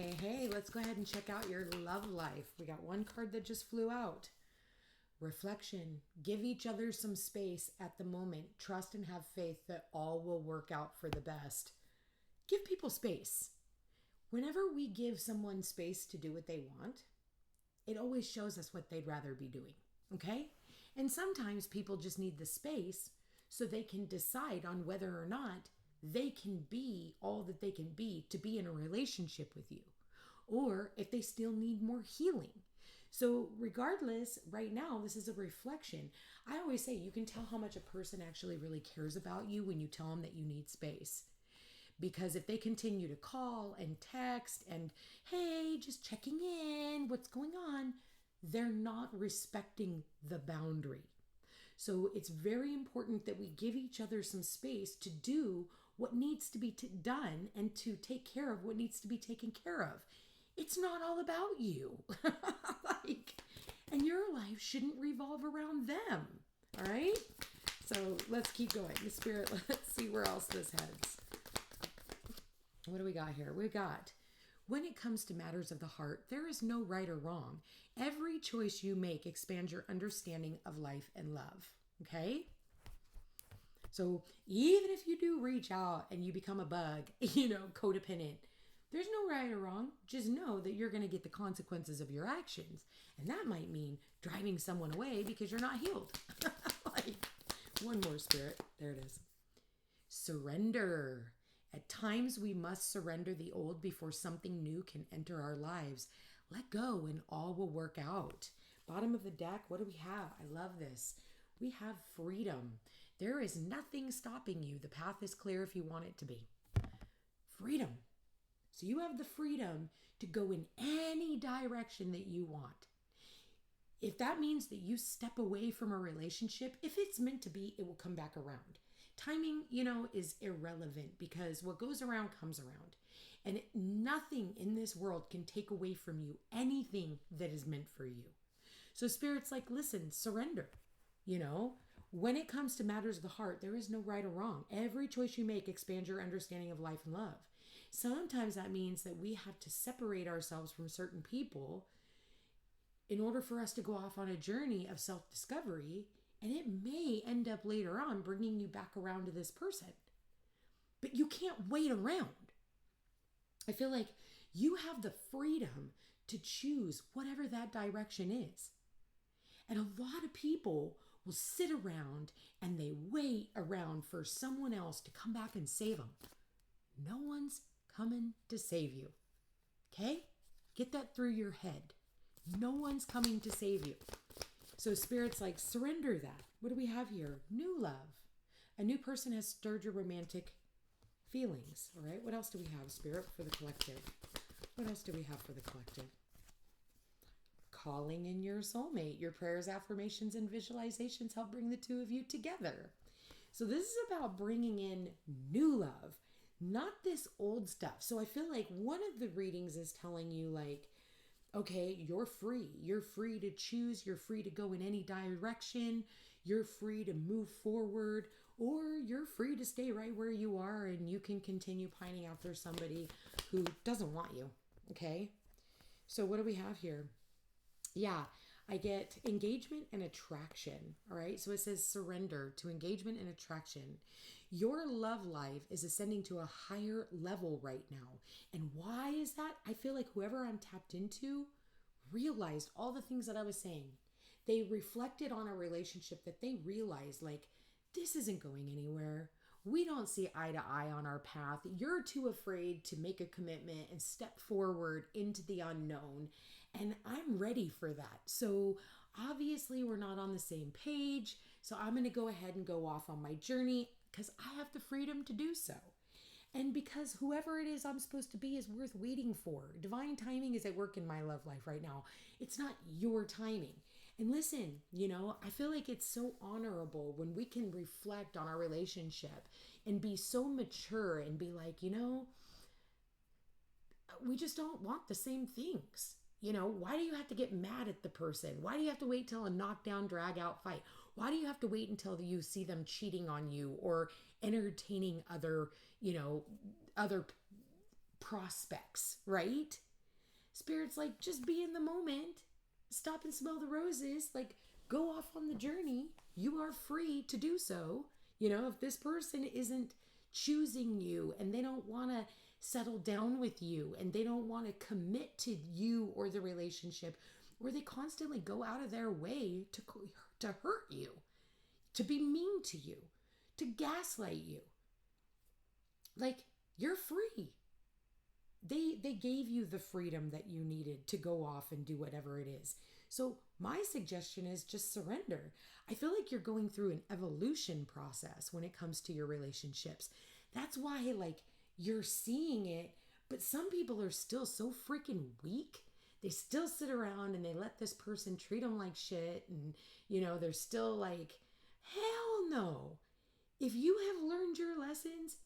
Hey, let's go ahead and check out your love life. We got one card that just flew out. Reflection. Give each other some space at the moment. Trust and have faith that all will work out for the best. Give people space. Whenever we give someone space to do what they want, it always shows us what they'd rather be doing. Okay? And sometimes people just need the space so they can decide on whether or not they can be all that they can be to be in a relationship with you, or if they still need more healing. So regardless, right now, this is a reflection. I always say you can tell how much a person actually really cares about you when you tell them that you need space. Because if they continue to call and text and, hey, just checking in, what's going on? They're not respecting the boundary. So it's very important that we give each other some space to do what needs to be done and to take care of what needs to be taken care of. It's not all about you. And your life shouldn't revolve around them. All right? So let's keep going. The Spirit, let's see where else this heads. What do we got here? We got, when it comes to matters of the heart, there is no right or wrong. Every choice you make expands your understanding of life and love. Okay? So even if you do reach out and you become a bug, codependent, there's no right or wrong. Just know that you're going to get the consequences of your actions. And that might mean driving someone away because you're not healed. One more, Spirit. There it is. Surrender. At times, we must surrender the old before something new can enter our lives. Let go and all will work out. Bottom of the deck, what do we have? I love this. We have freedom. There is nothing stopping you. The path is clear if you want it to be. Freedom. So you have the freedom to go in any direction that you want. If that means that you step away from a relationship, if it's meant to be, it will come back around. Timing, is irrelevant because what goes around comes around. And nothing in this world can take away from you anything that is meant for you. So Spirit's like, listen, surrender. When it comes to matters of the heart, there is no right or wrong. Every choice you make expands your understanding of life and love. Sometimes that means that we have to separate ourselves from certain people in order for us to go off on a journey of self-discovery. And it may end up later on bringing you back around to this person. But you can't wait around. I feel like you have the freedom to choose whatever that direction is. And a lot of people will sit around and they wait around for someone else to come back and save them. No one's coming to save you. Okay? Get that through your head. No one's coming to save you. So Spirit's like, surrender that. What do we have here? New love. A new person has stirred your romantic feelings. All right. What else do we have, Spirit, for the collective? What else do we have for the collective? Calling in your soulmate. Your prayers, affirmations, and visualizations help bring the two of you together. So this is about bringing in new love, not this old stuff. So I feel like one of the readings is telling you okay, you're free. You're free to choose. You're free to go in any direction. You're free to move forward, or you're free to stay right where you are and you can continue pining after somebody who doesn't want you. Okay. So what do we have here? Yeah, I get engagement and attraction. All right. So it says surrender to engagement and attraction. Your love life is ascending to a higher level right now. And why is that? I feel like whoever I'm tapped into realized all the things that I was saying. They reflected on a relationship that they realized this isn't going anywhere. We don't see eye to eye on our path. You're too afraid to make a commitment and step forward into the unknown. And I'm ready for that. So obviously we're not on the same page. So I'm going to go ahead and go off on my journey because I have the freedom to do so. And because whoever it is I'm supposed to be is worth waiting for. Divine timing is at work in my love life right now. It's not your timing. And listen, I feel like it's so honorable when we can reflect on our relationship and be so mature and be like, we just don't want the same things. Why do you have to get mad at the person? Why do you have to wait till a knockdown, drag out fight? Why do you have to wait until you see them cheating on you or entertaining other prospects, right? Spirit's like, just be in the moment. Stop and smell the roses. Like, go off on the journey. You are free to do so. If this person isn't choosing you and they don't want to settle down with you and they don't want to commit to you or the relationship, or they constantly go out of their way to hurt you, to be mean to you, to gaslight you, like, you're free. They gave you the freedom that you needed to go off and do whatever it is. So my suggestion is just surrender. I feel like you're going through an evolution process when it comes to your relationships. That's why, like, you're seeing it, but some people are still so freaking weak. They still sit around and they let this person treat them like shit. And, they're still like, hell no. If you have learned your lessons,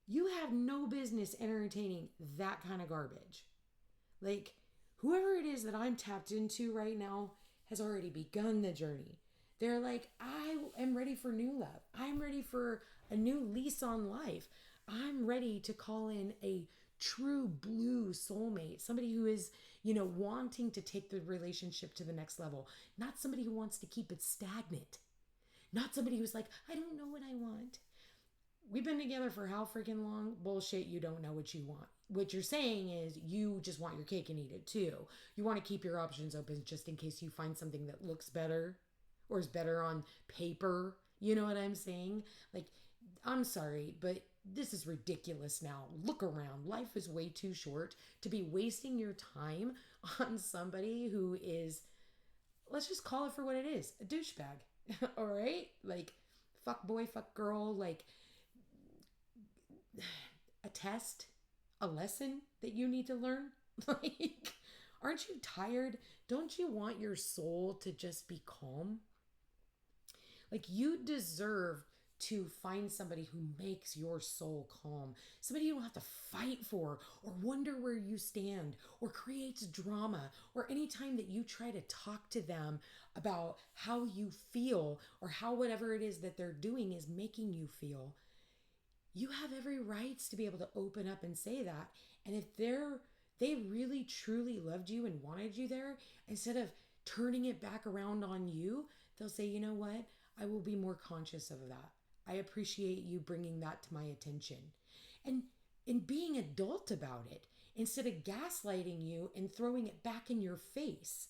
you have no business entertaining that kind of garbage. Like, whoever it is that I'm tapped into right now has already begun the journey. They're like, I am ready for new love. I'm ready for a new lease on life. I'm ready to call in a true blue soulmate, somebody who is, wanting to take the relationship to the next level, not somebody who wants to keep it stagnant, not somebody who's like, I don't know what I want. We've been together for how freaking long? Bullshit, you don't know what you want. What you're saying is you just want your cake and eat it too. You want to keep your options open just in case you find something that looks better or is better on paper. You know what I'm saying? Like, I'm sorry, but this is ridiculous now. Look around. Life is way too short to be wasting your time on somebody who is, let's just call it for what it is, a douchebag. All right? Like, fuck boy, fuck girl, like, a test, a lesson that you need to learn. Like, aren't you tired? Don't you want your soul to just be calm? Like, you deserve to find somebody who makes your soul calm, somebody you don't have to fight for or wonder where you stand or creates drama, or anytime that you try to talk to them about how you feel or how whatever it is that they're doing is making you feel. You have every rights to be able to open up and say that. And if they really truly loved you and wanted you there, instead of turning it back around on you, they'll say, you know what? I will be more conscious of that. I appreciate you bringing that to my attention. And being adult about it, instead of gaslighting you and throwing it back in your face.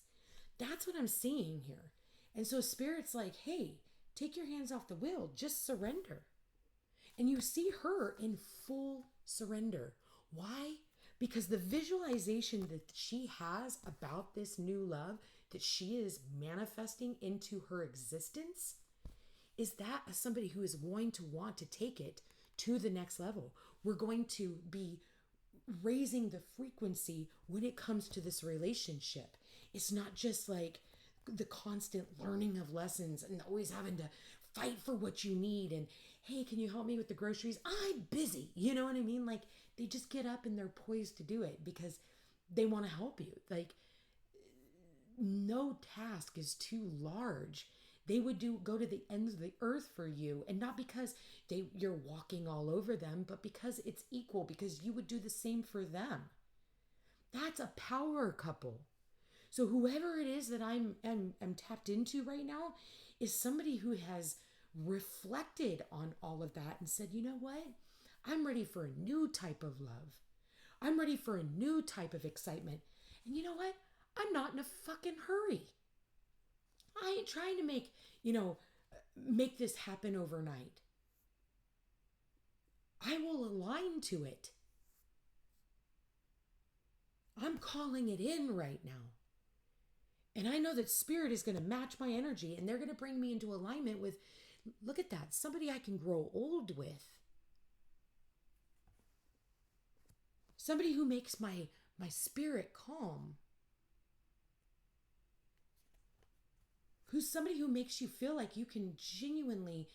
That's what I'm seeing here. And so Spirit's like, hey, take your hands off the wheel. Just surrender. And you see her in full surrender. Why? Because the visualization that she has about this new love that she is manifesting into her existence is that as somebody who is going to want to take it to the next level. We're going to be raising the frequency when it comes to this relationship. It's not just like the constant learning of lessons and always having to fight for what you need and, hey, can you help me with the groceries? I'm busy. You know what I mean? Like, they just get up and they're poised to do it because they want to help you. Like, no task is too large. They would go to the ends of the earth for you, and not because you're walking all over them, but because it's equal, because you would do the same for them. That's a power couple. So whoever it is that I'm tapped into right now is somebody who has reflected on all of that and said, you know what? I'm ready for a new type of love. I'm ready for a new type of excitement. And you know what? I'm not in a fucking hurry. I ain't trying to make this happen overnight. I will align to it. I'm calling it in right now. And I know that Spirit is going to match my energy and they're going to bring me into alignment with, look at that, somebody I can grow old with. Somebody who makes my spirit calm. Who's somebody who makes you feel like you can genuinely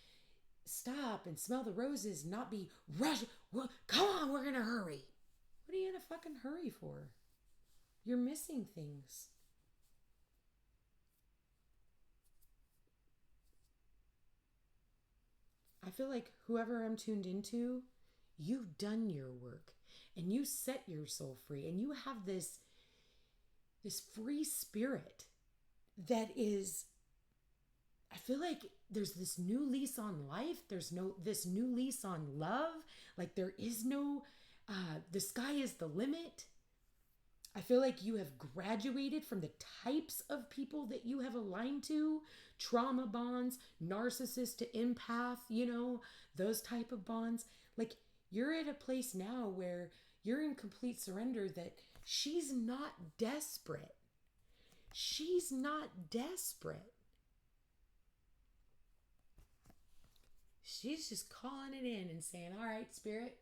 stop and smell the roses, not be rushing. Well, come on, we're going to hurry. What are you in a fucking hurry for? You're missing things. I feel like whoever I'm tuned into, you've done your work and you set your soul free and you have this this free spirit that is, I feel like there's this new lease on life. There's this new lease on love. Like there is no, the sky is the limit. I feel like you have graduated from the types of people that you have aligned to, trauma bonds, narcissist to empath, those type of bonds. Like you're at a place now where you're in complete surrender that she's not desperate. She's not desperate. She's just calling it in and saying, all right, Spirit,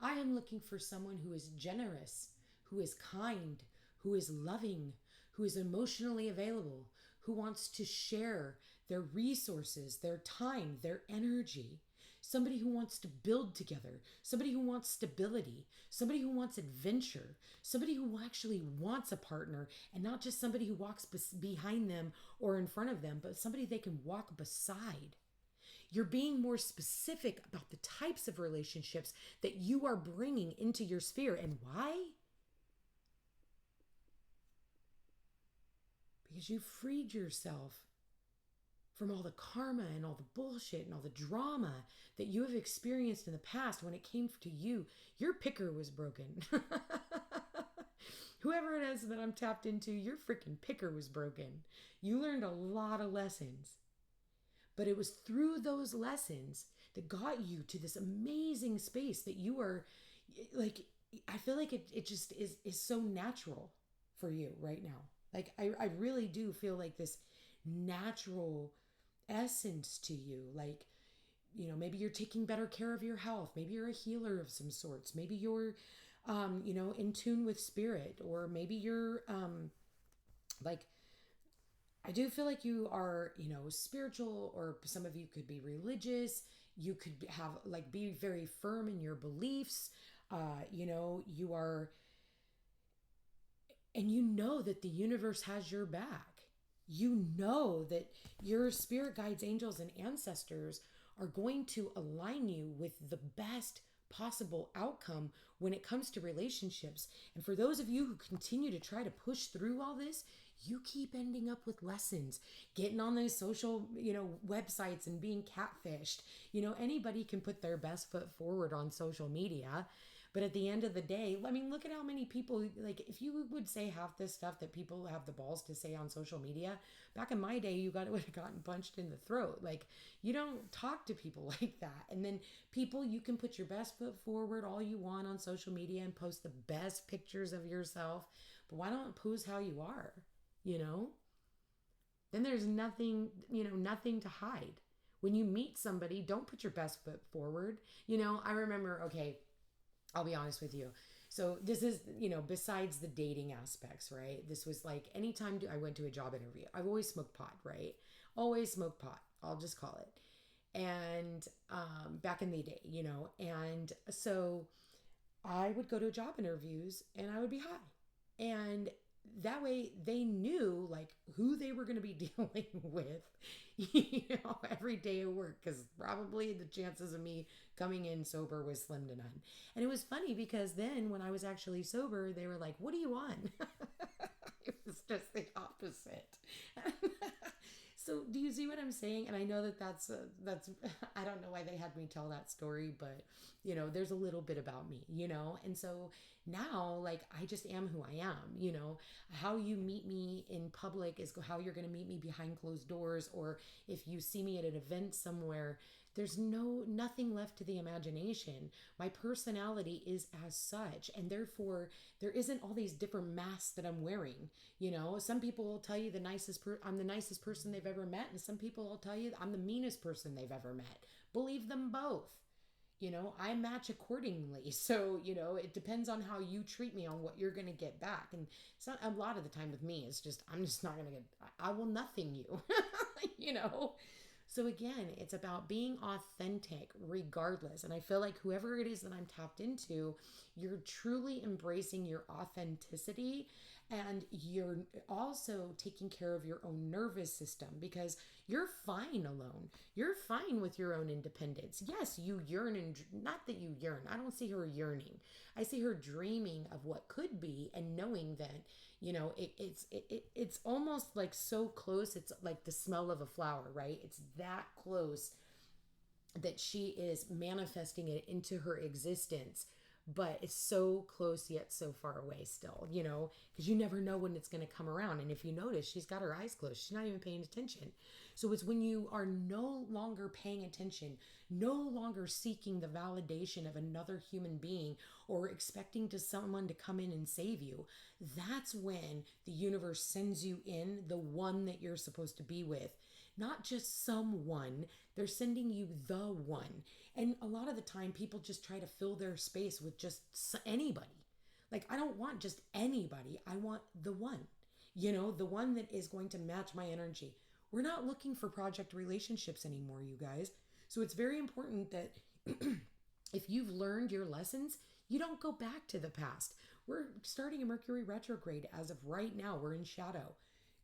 I am looking for someone who is generous, who is kind, who is loving, who is emotionally available, who wants to share their resources, their time, their energy. Somebody who wants to build together, somebody who wants stability, somebody who wants adventure, somebody who actually wants a partner and not just somebody who walks behind them or in front of them, but somebody they can walk beside. You're being more specific about the types of relationships that you are bringing into your sphere. And why? Because you freed yourself from all the karma and all the bullshit and all the drama that you have experienced in the past. When it came to you, your picker was broken. Whoever it is that I'm tapped into, your freaking picker was broken. You learned a lot of lessons. But it was through those lessons that got you to this amazing space that you are, like, I feel like it just is so natural for you right now. Like, I really do feel like this natural essence to you. Like, maybe you're taking better care of your health. Maybe you're a healer of some sorts. Maybe you're, in tune with spirit, or maybe you're, like, I do feel like you are, spiritual, or some of you could be religious. You could have, like, be very firm in your beliefs. You are, and you know that the universe has your back. You know that your spirit guides, angels, and ancestors are going to align you with the best possible outcome when it comes to relationships. And for those of you who continue to try to push through all this, you keep ending up with lessons, getting on those social, websites and being catfished. Anybody can put their best foot forward on social media. But at the end of the day, I mean, look at how many people, like, if you would say half this stuff that people have the balls to say on social media, back in my day, would have gotten punched in the throat. Like, you don't talk to people like that. And then people, you can put your best foot forward all you want on social media and post the best pictures of yourself. But why don't post how you are, Then there's nothing, nothing to hide. When you meet somebody, don't put your best foot forward. I remember, okay, I'll be honest with you. So this is, besides the dating aspects, right? This was like anytime I went to a job interview, I've always smoked pot, right? Always smoked pot. I'll just call it. And back in the day, and so I would go to job interviews and I would be high. And that way they knew like who they were going to be dealing with, every day of work, because probably the chances of me coming in sober was slim to none. And it was funny because then when I was actually sober, they were like, what do you want? It was just the opposite. So do you see what I'm saying? And I know that's I don't know why they had me tell that story, but there's a little bit about me, and so now, like, I just am who I am. How you meet me in public is how you're going to meet me behind closed doors, or if you see me at an event somewhere, there's nothing left to the imagination. My personality is as such, and therefore there isn't all these different masks that I'm wearing. Some people will tell you I'm the nicest person they've ever met, and some people will tell you I'm the meanest person they've ever met. Believe them both. I match accordingly. So, it depends on how you treat me on what you're going to get back. And it's not, a lot of the time with me, it's just, I'm just not going to I will nothing you, So again, it's about being authentic regardless. And I feel like whoever it is that I'm tapped into, You're truly embracing your authenticity, and you're also taking care of your own nervous system, because you're fine alone. You're fine with your own independence. Yes, you yearn, and not that you yearn. I don't see her yearning. I see her dreaming of what could be, and knowing that, it's almost like so close. It's like the smell of a flower, right? It's that close that she is manifesting it into her existence, but it's so close yet so far away still, because you never know when it's going to come around. And if you notice, she's got her eyes closed. She's not even paying attention. So it's when you are no longer paying attention, no longer seeking the validation of another human being or expecting someone to come in and save you, that's when the universe sends you in the one that you're supposed to be with. Not just someone, they're sending you the one. And a lot of the time, people just try to fill their space with just anybody. Like, I don't want just anybody. I want the one, the one that is going to match my energy. We're not looking for project relationships anymore, you guys. So it's very important that if you've learned your lessons, you don't go back to the past. We're starting a Mercury retrograde as of right now. We're in shadow.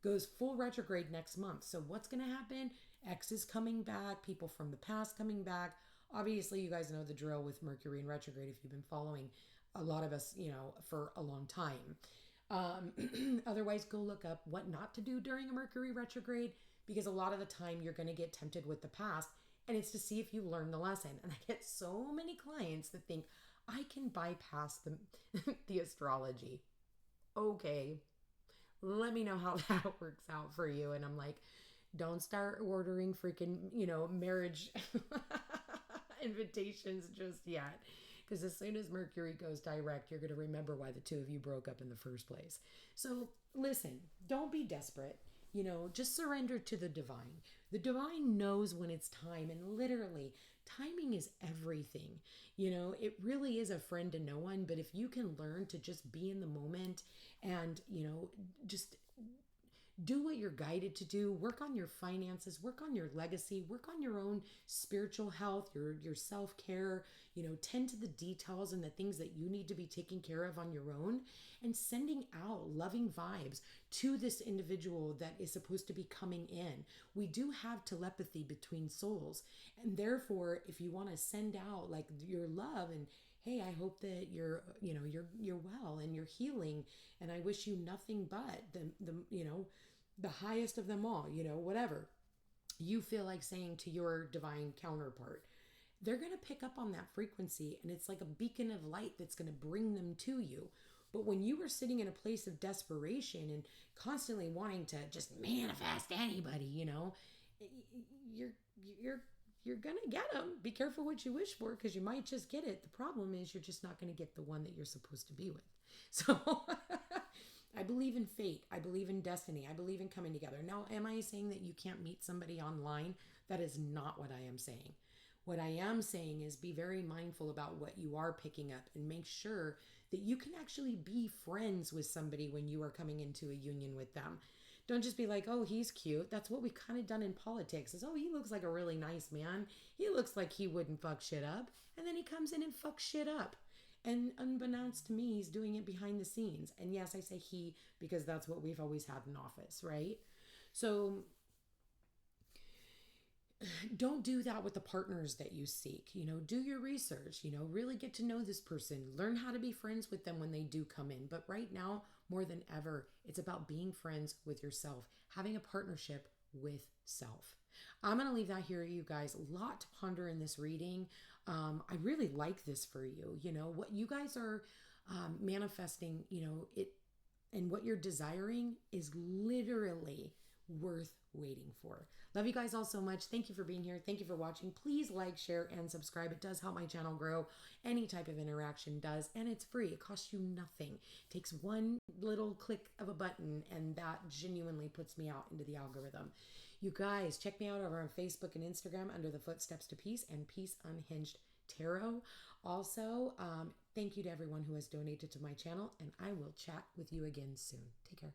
Goes full retrograde next month. So what's going to happen? X is coming back, people from the past coming back. Obviously, you guys know the drill with Mercury in retrograde if you've been following a lot of us, for a long time. Otherwise, go look up what not to do during a Mercury retrograde, because a lot of the time you're going to get tempted with the past, and it's to see if you learn the lesson. And I get so many clients that think, I can bypass the astrology. Okay, let me know how that works out for you. And I'm like, don't start ordering freaking, marriage invitations just yet. Because as soon as Mercury goes direct, you're going to remember why the two of you broke up in the first place. So listen, don't be desperate. Just surrender to the divine. The divine knows when it's time, and literally, timing is everything. It really is a friend to no one, but if you can learn to just be in the moment and, just do what you're guided to do, work on your finances, work on your legacy, work on your own spiritual health, your self-care, tend to the details and the things that you need to be taking care of on your own, and sending out loving vibes to this individual that is supposed to be coming in. We do have telepathy between souls, and therefore, if you want to send out like your love and, hey, I hope that you're well and you're healing, and I wish you nothing but the highest of them all, whatever you feel like saying to your divine counterpart, they're going to pick up on that frequency, and it's like a beacon of light that's going to bring them to you. But when you are sitting in a place of desperation and constantly wanting to just manifest anybody, you're going to get them. Be careful what you wish for, because you might just get it. The problem is you're just not going to get the one that you're supposed to be with. So I believe in fate. I believe in destiny. I believe in coming together. Now, am I saying that you can't meet somebody online? That is not what I am saying. What I am saying is be very mindful about what you are picking up, and make sure that you can actually be friends with somebody when you are coming into a union with them. Don't just be like, oh, he's cute. That's what we've kind of done in politics is, oh, he looks like a really nice man. He looks like he wouldn't fuck shit up. And then he comes in and fucks shit up. And unbeknownst to me, he's doing it behind the scenes. And yes, I say he because that's what we've always had in office, right? So don't do that with the partners that you seek. Do your research, really get to know this person, learn how to be friends with them when they do come in. But right now, more than ever, it's about being friends with yourself, having a partnership with self. I'm going to leave that here, you guys. A lot to ponder in this reading. I really like this for you. What you guys are manifesting, it, and what you're desiring is literally worth waiting for. Love you guys all so much. Thank you for being here. Thank you for watching. Please like, share, and subscribe. It does help my channel grow. Any type of interaction does, and it's free. It costs you nothing. It takes one little click of a button, and that genuinely puts me out into the algorithm. You guys, check me out over on Facebook and Instagram under the Footsteps to Peace and Peace Unhinged Tarot. Also, thank you to everyone who has donated to my channel, and I will chat with you again soon. Take care.